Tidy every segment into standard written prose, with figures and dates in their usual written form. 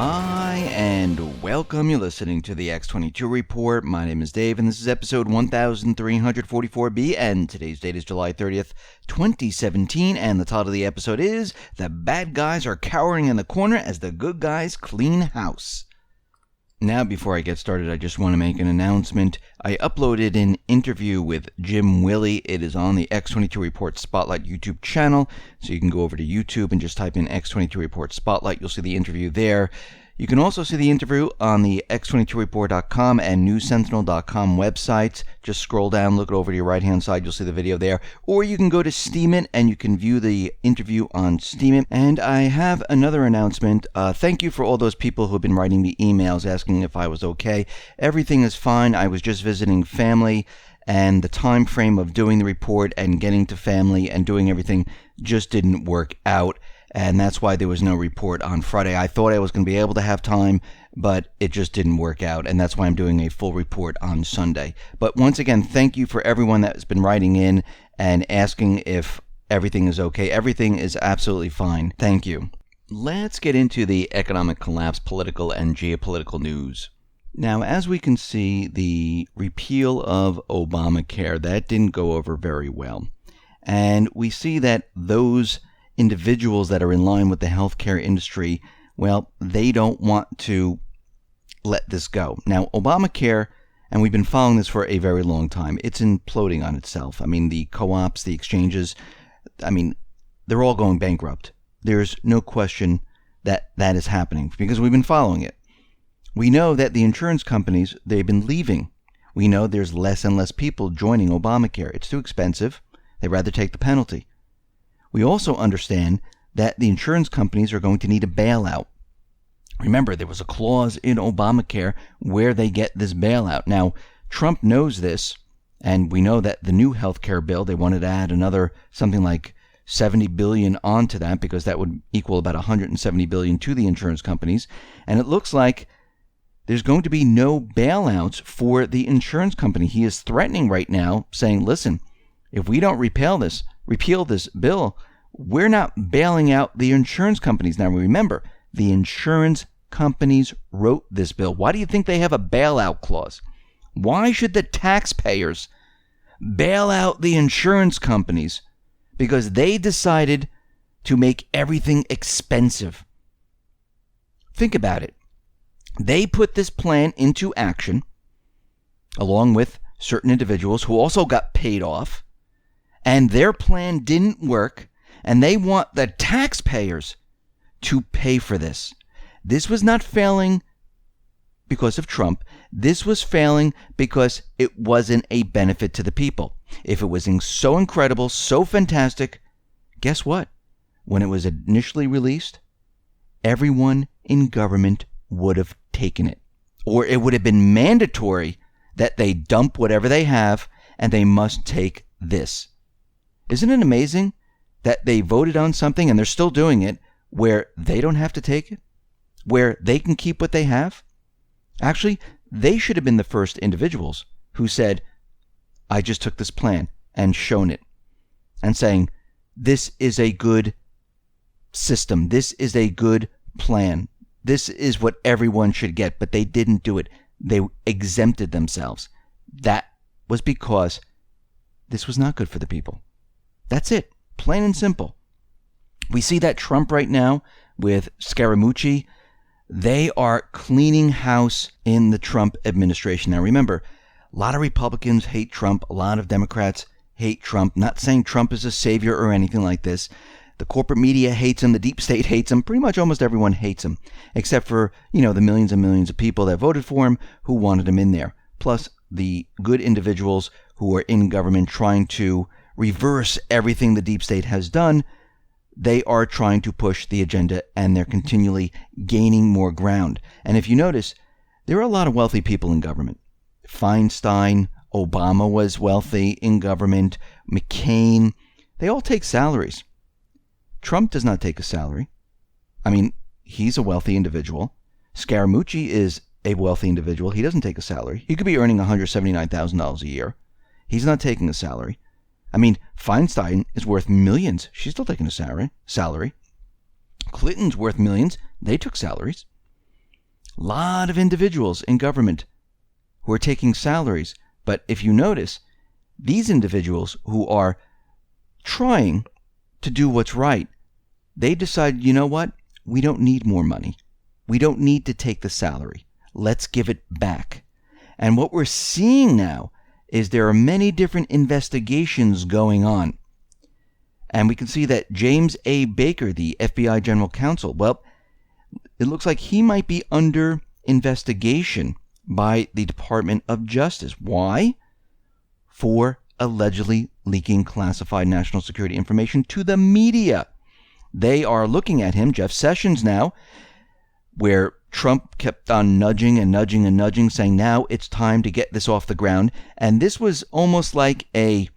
Hi, and welcome. You're listening to the X22 Report. My name is Dave, and this is episode 1344B, and today's date is July 30th, 2017, and the title of the episode is The Bad Guys Are Cowering in the Corner as the Good Guys Clean House. Now, before I get started, I just want to make an announcement. I uploaded an interview with Jim Willey. It is on the X22 Report Spotlight YouTube channel, so you can go over to YouTube and just type in X22 Report Spotlight. You'll see the interview there. You can also see the interview on the X22Report.com and NewsSentinel.com websites. Just scroll down, look over to your right-hand side, you'll see the video there. Or you can go to Steemit and you can view the interview on Steemit. And I have another announcement. Thank you for all those people who have been writing me emails asking if I was okay. Everything is fine. I was just visiting family, and the time frame of doing the report and getting to family and doing everything just didn't work out. And that's why there was no report on Friday. I thought I was going to be able to have time, but it just didn't work out. And that's why I'm doing a full report on Sunday. But once again, thank you for everyone that's been writing in and asking if everything is okay. Everything is absolutely fine. Thank you. Let's get into the economic collapse, political and geopolitical news. Now, as we can see, the repeal of Obamacare, that didn't go over very well. And we see that those individuals that are in line with the healthcare industry, well, they don't want to let this go. Now, Obamacare, and we've been following this for a very long time, it's imploding on itself. I mean, the co-ops, the exchanges, they're all going bankrupt. There's no question that that is happening because we've been following it. We know that the insurance companies, they've been leaving. We know there's less and less people joining Obamacare. It's too expensive. They'd rather take the penalty. We also understand that the insurance companies are going to need a bailout. Remember, there was a clause in Obamacare where they get this bailout. Now, Trump knows this, and we know that the new health care bill, they wanted to add another something like $70 billion onto that because that would equal about $170 billion to the insurance companies. And it looks like there's going to be no bailouts for the insurance company. He is threatening right now, saying, listen, if we don't repeal this bill, we're not bailing out the insurance companies. Now remember, the insurance companies wrote this bill. Why do you think they have a bailout clause? Why should the taxpayers bail out the insurance companies? Because they decided to make everything expensive. Think about it. They put this plan into action along with certain individuals who also got paid off. And their plan didn't work, and they want the taxpayers to pay for this. This was not failing because of Trump. This was failing because it wasn't a benefit to the people. If it was so incredible, so fantastic, guess what? When it was initially released, everyone in government would have taken it. Or it would have been mandatory that they dump whatever they have and they must take this. Isn't it amazing that they voted on something and they're still doing it where they don't have to take it? Where they can keep what they have? Actually, they should have been the first individuals who said, I just took this plan and shown it and saying, this is a good system. This is a good plan. This is what everyone should get, but they didn't do it. They exempted themselves. That was because this was not good for the people. That's it. Plain and simple. We see that Trump right now with Scaramucci, they are cleaning house in the Trump administration. Now remember, a lot of Republicans hate Trump. A lot of Democrats hate Trump. Not saying Trump is a savior or anything like this. The corporate media hates him. The deep state hates him. Pretty much almost everyone hates him, except for, the millions and millions of people that voted for him who wanted him in there. Plus the good individuals who are in government trying to reverse everything the deep state has done. They are trying to push the agenda and they're continually gaining more ground. And if you notice, there are a lot of wealthy people in government. Feinstein, Obama was wealthy in government, McCain, they all take salaries. Trump does not take a salary. He's a wealthy individual. Scaramucci is a wealthy individual. He doesn't take a salary. He could be earning $179,000 a year. He's not taking a salary. Feinstein is worth millions. She's still taking a salary. Clinton's worth millions. They took salaries. A lot of individuals in government who are taking salaries. But if you notice, these individuals who are trying to do what's right, they decide, you know what? We don't need more money. We don't need to take the salary. Let's give it back. And what we're seeing now is there are many different investigations going on. And we can see that James A. Baker, the FBI General Counsel, well, it looks like he might be under investigation by the Department of Justice. Why? For allegedly leaking classified national security information to the media. They are looking at him, Jeff Sessions now, where Trump kept on nudging and nudging and nudging, saying now it's time to get this off the ground. And this was almost like a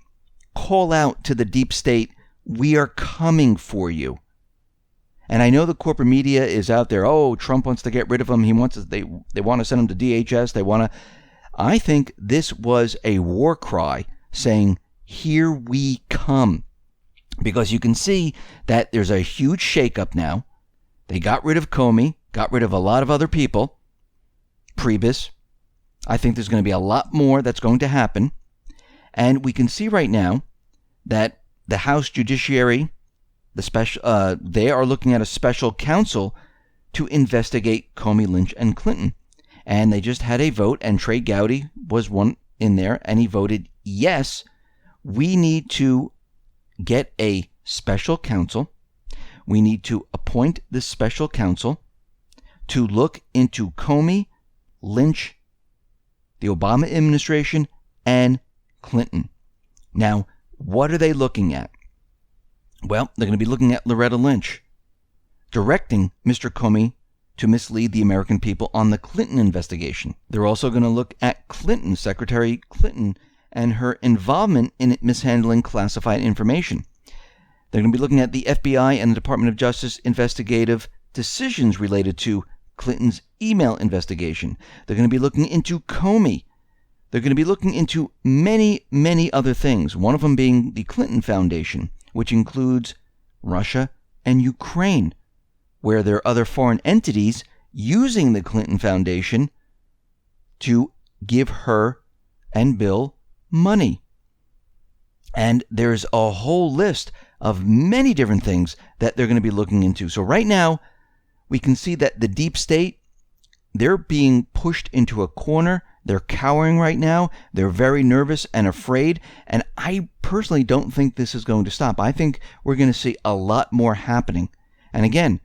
call out to the deep state, we are coming for you. And I know the corporate media is out there, oh, Trump wants to get rid of him. He wants they want to send him to DHS. I think this was a war cry saying, here we come. Because you can see that there's a huge shakeup now. They got rid of Comey, got rid of a lot of other people. Priebus. I think there's going to be a lot more that's going to happen. And we can see right now that the House Judiciary, they are looking at a special counsel to investigate Comey, Lynch, and Clinton. And they just had a vote, and Trey Gowdy was one in there, and he voted yes. We need to get a special counsel. We need to appoint this special counsel to look into Comey, Lynch, the Obama administration, and Clinton. Now, what are they looking at? Well, they're going to be looking at Loretta Lynch, directing Mr. Comey to mislead the American people on the Clinton investigation. They're also going to look at Clinton, Secretary Clinton, and her involvement in mishandling classified information. They're going to be looking at the FBI and the Department of Justice investigative decisions related to Clinton's email investigation. They're going to be looking into Comey. They're going to be looking into many, many other things, one of them being the Clinton Foundation, which includes Russia and Ukraine, where there are other foreign entities using the Clinton Foundation to give her and Bill money. And there's a whole list of many different things that they're going to be looking into. So right now, we can see that the deep state, they're being pushed into a corner. They're cowering right now. They're very nervous and afraid. And I personally don't think this is going to stop. I think we're going to see a lot more happening. And again,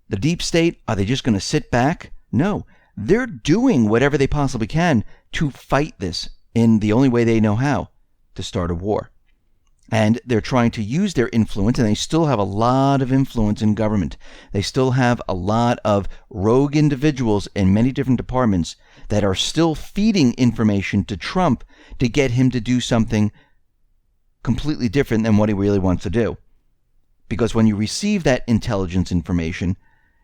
the deep state, are they just going to sit back? No. They're doing whatever they possibly can to fight this in the only way they know how, to start a war. And they're trying to use their influence, and they still have a lot of influence in government. They still have a lot of rogue individuals in many different departments that are still feeding information to Trump to get him to do something completely different than what he really wants to do. Because when you receive that intelligence information,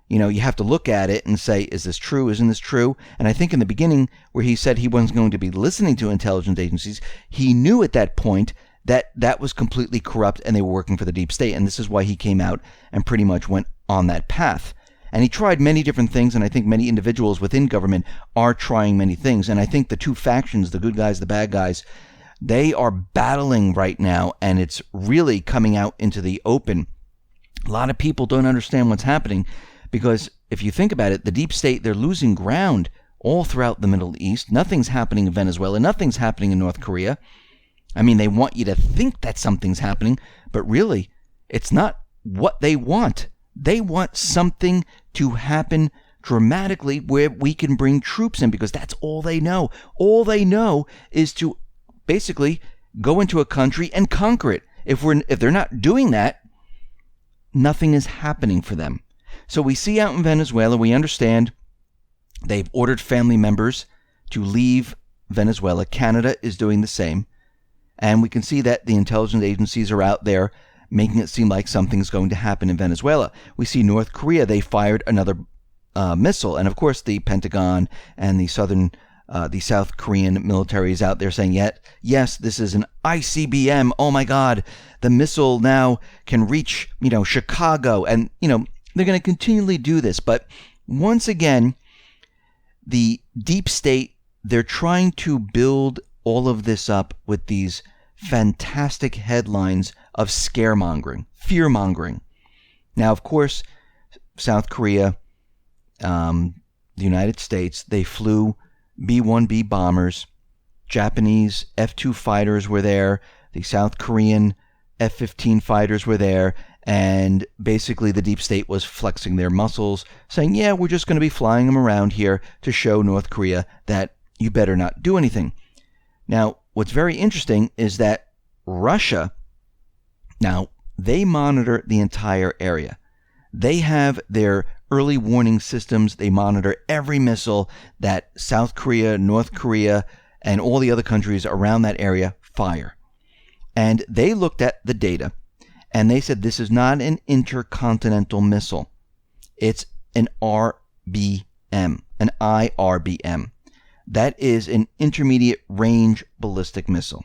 you have to look at it and say, is this true? Isn't this true? And I think in the beginning, where he said he wasn't going to be listening to intelligence agencies, he knew at that point that was completely corrupt and they were working for the deep state. And this is why he came out and pretty much went on that path. And he tried many different things, and I think many individuals within government are trying many things. And I think the two factions, the good guys, the bad guys, they are battling right now, and it's really coming out into the open. A lot of people don't understand what's happening, because if you think about it, the deep state, they're losing ground all throughout the Middle East. Nothing's happening in Venezuela. Nothing's happening in North Korea. I mean, they want you to think that something's happening, but really, it's not what they want. They want something to happen dramatically where we can bring troops in, because that's all they know. All they know is to basically go into a country and conquer it. If they're not doing that, nothing is happening for them. So we see out in Venezuela, we understand they've ordered family members to leave Venezuela. Canada is doing the same. And we can see that the intelligence agencies are out there making it seem like something's going to happen in Venezuela. We see North Korea, they fired another missile. And of course, the Pentagon and the South Korean military is out there saying, yes, this is an ICBM. Oh my God, the missile now can reach, Chicago. And, they're going to continually do this. But once again, the deep state, they're trying to build all of this up with these fantastic headlines of scaremongering, fear-mongering. Now, of course, South Korea, the United States, they flew B-1B bombers. Japanese F-2 fighters were there. The South Korean F-15 fighters were there. And basically the deep state was flexing their muscles, saying, yeah, we're just going to be flying them around here to show North Korea that you better not do anything. Now, what's very interesting is that Russia, now, they monitor the entire area. They have their early warning systems. They monitor every missile that South Korea, North Korea, and all the other countries around that area fire. And they looked at the data, and they said this is not an intercontinental missile. It's an RBM, an IRBM. That is an intermediate range ballistic missile.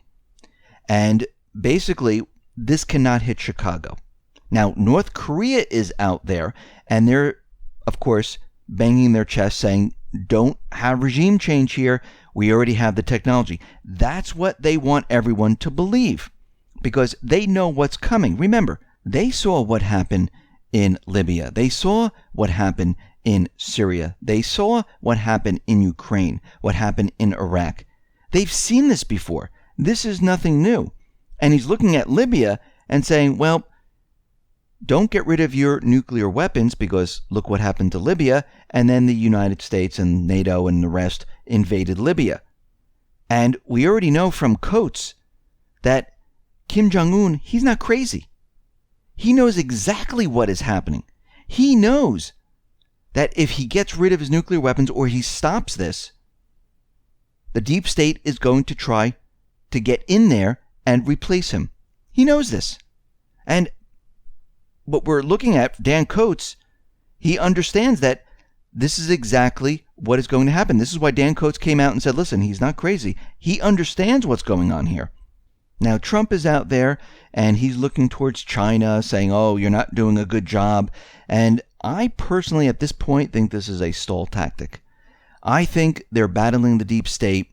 And basically, this cannot hit Chicago. Now, North Korea is out there, and they're, of course, banging their chest saying, don't have regime change here. We already have the technology. That's what they want everyone to believe, because they know what's coming. Remember, they saw what happened in Libya. They saw what happened in Syria. They saw what happened in Ukraine, what happened in Iraq. They've seen this before. This is nothing new. And he's looking at Libya and saying, well, don't get rid of your nuclear weapons because look what happened to Libya. And then the United States and NATO and the rest invaded Libya. And we already know from Coates that Kim Jong-un, he's not crazy. He knows exactly what is happening. He knows that if he gets rid of his nuclear weapons or he stops this, the deep state is going to try to get in there and replace him. He knows this. And what we're looking at, Dan Coates, he understands that this is exactly what is going to happen. This is why Dan Coates came out and said, listen, he's not crazy. He understands what's going on here. Now, Trump is out there and he's looking towards China saying, oh, you're not doing a good job. And I personally, at this point, think this is a stall tactic. I think they're battling the deep state.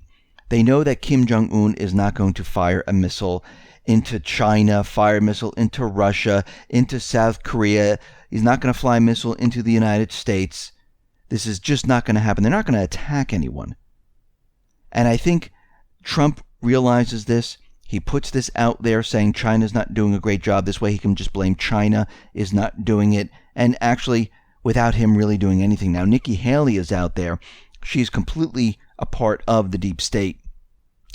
They know that Kim Jong-un is not going to fire a missile into China, fire a missile into Russia, into South Korea. He's not going to fly a missile into the United States. This is just not going to happen. They're not going to attack anyone. And I think Trump realizes this. He puts this out there saying China's not doing a great job. This way he can just blame China is not doing it. And actually, without him really doing anything. Now, Nikki Haley is out there. She's completely a part of the deep state.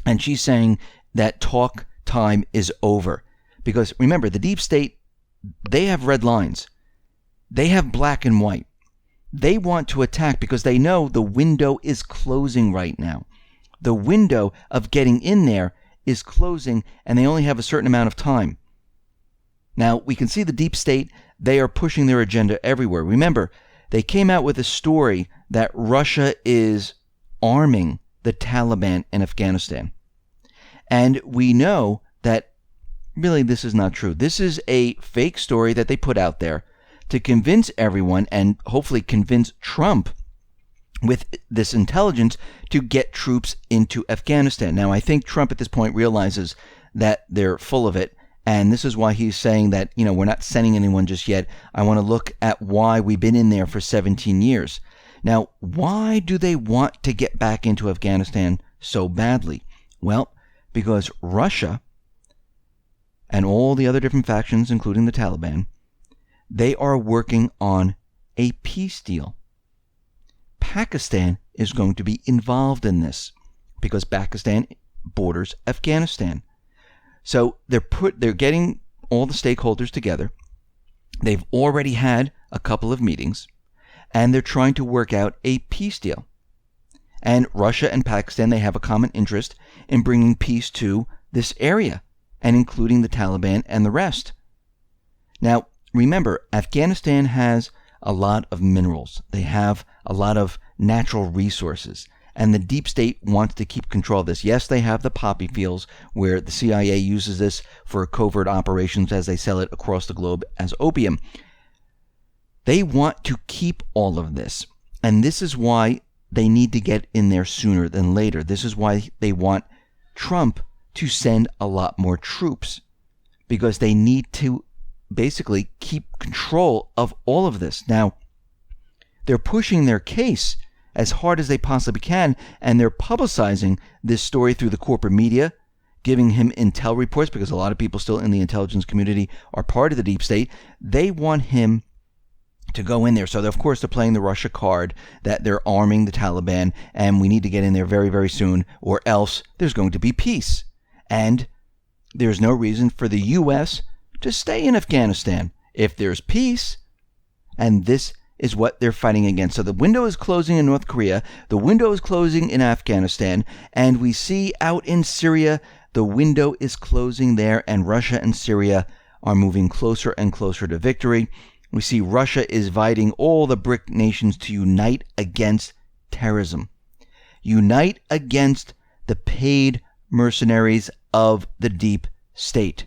And she's saying that talk time is over. Because remember, the deep state, they have red lines. They have black and white. They want to attack because they know the window is closing right now. The window of getting in there is closing, and they only have a certain amount of time. Now, we can see the deep state, they are pushing their agenda everywhere. Remember, they came out with a story that Russia is arming the Taliban in Afghanistan. And we know that really this is not true. This is a fake story that they put out there to convince everyone and hopefully convince Trump with this intelligence to get troops into Afghanistan. Now, I think Trump at this point realizes that they're full of it. And this is why he's saying that, we're not sending anyone just yet. I want to look at why we've been in there for 17 years. Now, why do they want to get back into Afghanistan so badly? Well, because Russia and all the other different factions, including the Taliban, they are working on a peace deal. Pakistan is going to be involved in this because Pakistan borders Afghanistan. So they're getting all the stakeholders together. They've already had a couple of meetings, and they're trying to work out a peace deal. And Russia and Pakistan, they have a common interest in bringing peace to this area, and including the Taliban and the rest. Now, remember, Afghanistan has a lot of minerals. They have a lot of natural resources. And the deep state wants to keep control of this. Yes, they have the poppy fields where the CIA uses this for covert operations as they sell it across the globe as opium. They want to keep all of this. And this is why they need to get in there sooner than later. This is why they want Trump to send a lot more troops, because they need to basically keep control of all of this. Now, they're pushing their case as hard as they possibly can, and they're publicizing this story through the corporate media, giving him intel reports, because a lot of people still in the intelligence community are part of the deep state. They want him to go in there. So, of course, they're playing the Russia card that they're arming the Taliban, and we need to get in there very, very soon, or else there's going to be peace. And there's no reason for the U.S. to stay in Afghanistan if there's peace. And this is what they're fighting against. So the window is closing in North Korea. The window is closing in Afghanistan. And we see out in Syria, the window is closing there, and Russia and Syria are moving closer and closer to victory. We see Russia is inviting all the BRICS nations to unite against terrorism. Unite against the paid mercenaries of the deep state.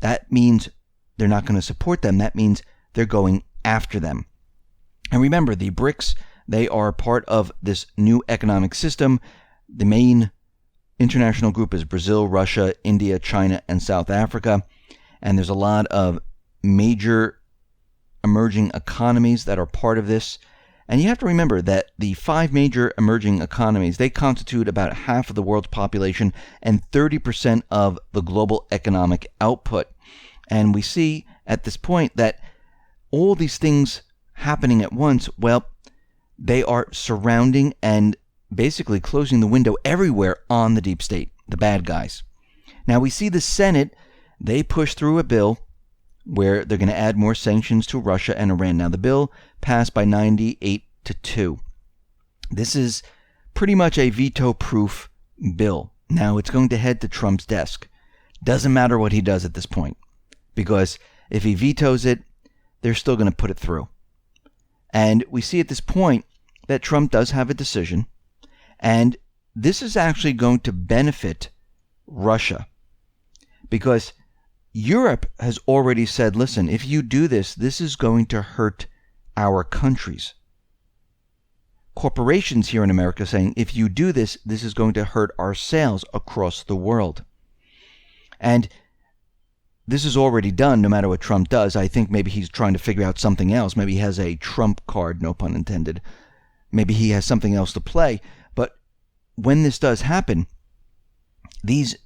That means they're not going to support them. That means they're going after them. And remember, the BRICS, they are part of this new economic system. The main international group is Brazil, Russia, India, China, and South Africa. And there's a lot of major emerging economies that are part of this. And you have to remember that the 5 major emerging economies, they constitute about half of the world's population and 30% of the global economic output. And we see at this point that all these things happening at once, well, they are surrounding and basically closing the window everywhere on the deep state, the bad guys. Now we see the Senate, they push through a bill where they're going to add more sanctions to Russia and Iran. Now, the bill passed by 98-2. This is pretty much a veto-proof bill. Now, it's going to head to Trump's desk. Doesn't matter what he does at this point, because if he vetoes it, they're still going to put it through. And we see at this point that Trump does have a decision, and this is actually going to benefit Russia, because Europe has already said, listen, if you do this, this is going to hurt our countries. Corporations here in America saying, if you do this, this is going to hurt our sales across the world. And this is already done no matter what Trump does. I think maybe he's trying to figure out something else. Maybe he has a Trump card, no pun intended. Maybe he has something else to play. But when this does happen, these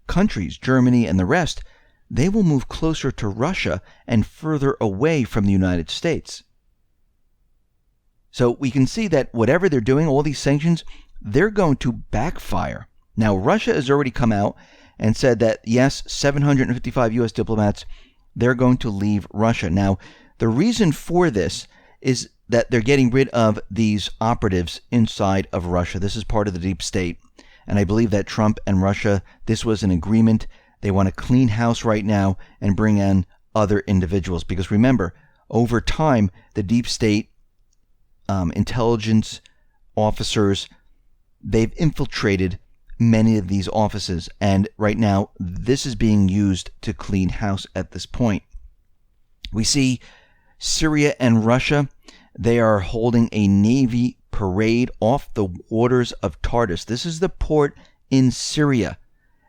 countries, Germany and the rest, they will move closer to Russia and further away from the United States. So we can see that whatever they're doing, all these sanctions, they're going to backfire. Now, Russia has already come out and said that, yes, 755 U.S. diplomats, they're going to leave Russia. Now, the reason for this is that they're getting rid of these operatives inside of Russia. This is part of the deep state. And I believe that Trump and Russia, this was an agreement. They want to clean house right now and bring in other individuals. Because remember, over time, the deep state intelligence officers, they've infiltrated many of these offices. And right now, this is being used to clean house at this point. We see Syria and Russia, they are holding a Navy parade off the waters of Tartus. This is the port in Syria.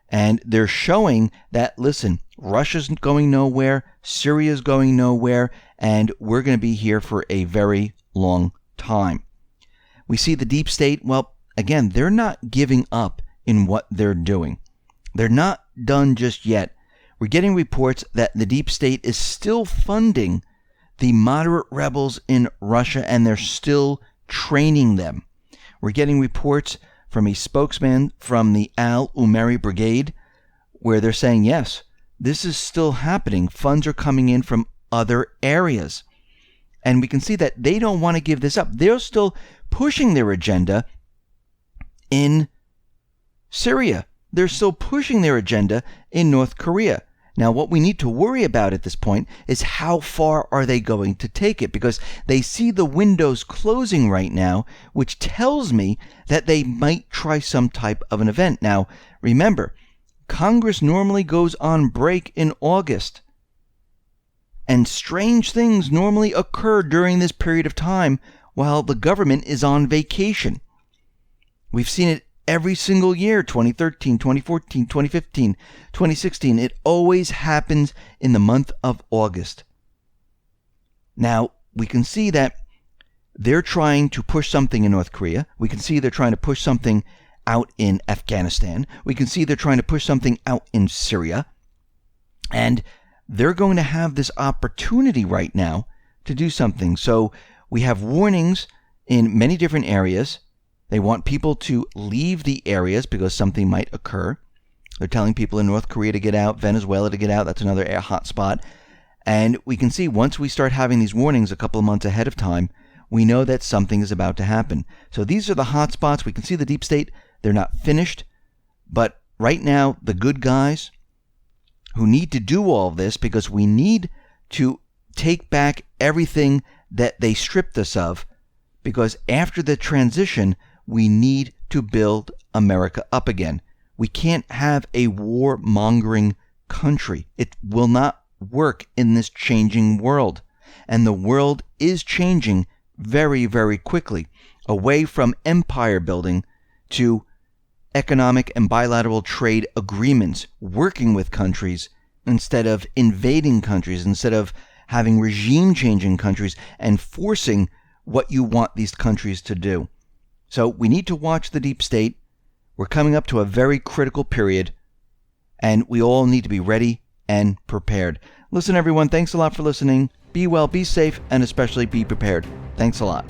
And they're showing that, listen, Russia's going nowhere, Syria's going nowhere, and we're going to be here for a very long time. We see the deep state, well, again, they're not giving up in what they're doing. They're not done just yet. We're getting reports that the deep state is still funding the moderate rebels in Russia, and they're still training them. We're getting reports from a spokesman from the Al-Umari Brigade where they're saying, yes, this is still happening. Funds are coming in from other areas. And we can see that they don't want to give this up. They're still pushing their agenda in Syria. They're still pushing their agenda in North Korea. Now, what we need to worry about at this point is how far are they going to take it? Because they see the windows closing right now, which tells me that they might try some type of an event. Now, remember, Congress normally goes on break in August. And strange things normally occur during this period of time while the government is on vacation. We've seen it every single year, 2013, 2014, 2015, 2016. It always happens in the month of August. Now, we can see that they're trying to push something in North Korea. We can see they're trying to push something out in Afghanistan. We can see they're trying to push something out in Syria. And they're going to have this opportunity right now to do something. So we have warnings in many different areas. They want people to leave the areas because something might occur. They're telling people in North Korea to get out, Venezuela to get out. That's another hot spot. And we can see once we start having these warnings a couple of months ahead of time, we know that something is about to happen. So these are the hot spots. We can see the deep state. They're not finished. But right now, the good guys who need to do all this, because we need to take back everything that they stripped us of, because after the transition, we need to build America up again. We can't have a war-mongering country. It will not work in this changing world. And the world is changing very, very quickly, away from empire building to economic and bilateral trade agreements, working with countries instead of invading countries, instead of having regime-changing countries and forcing what you want these countries to do. So we need to watch the deep state. We're coming up to a very critical period, and we all need to be ready and prepared. Listen, everyone, thanks a lot for listening. Be well, be safe, and especially be prepared. Thanks a lot.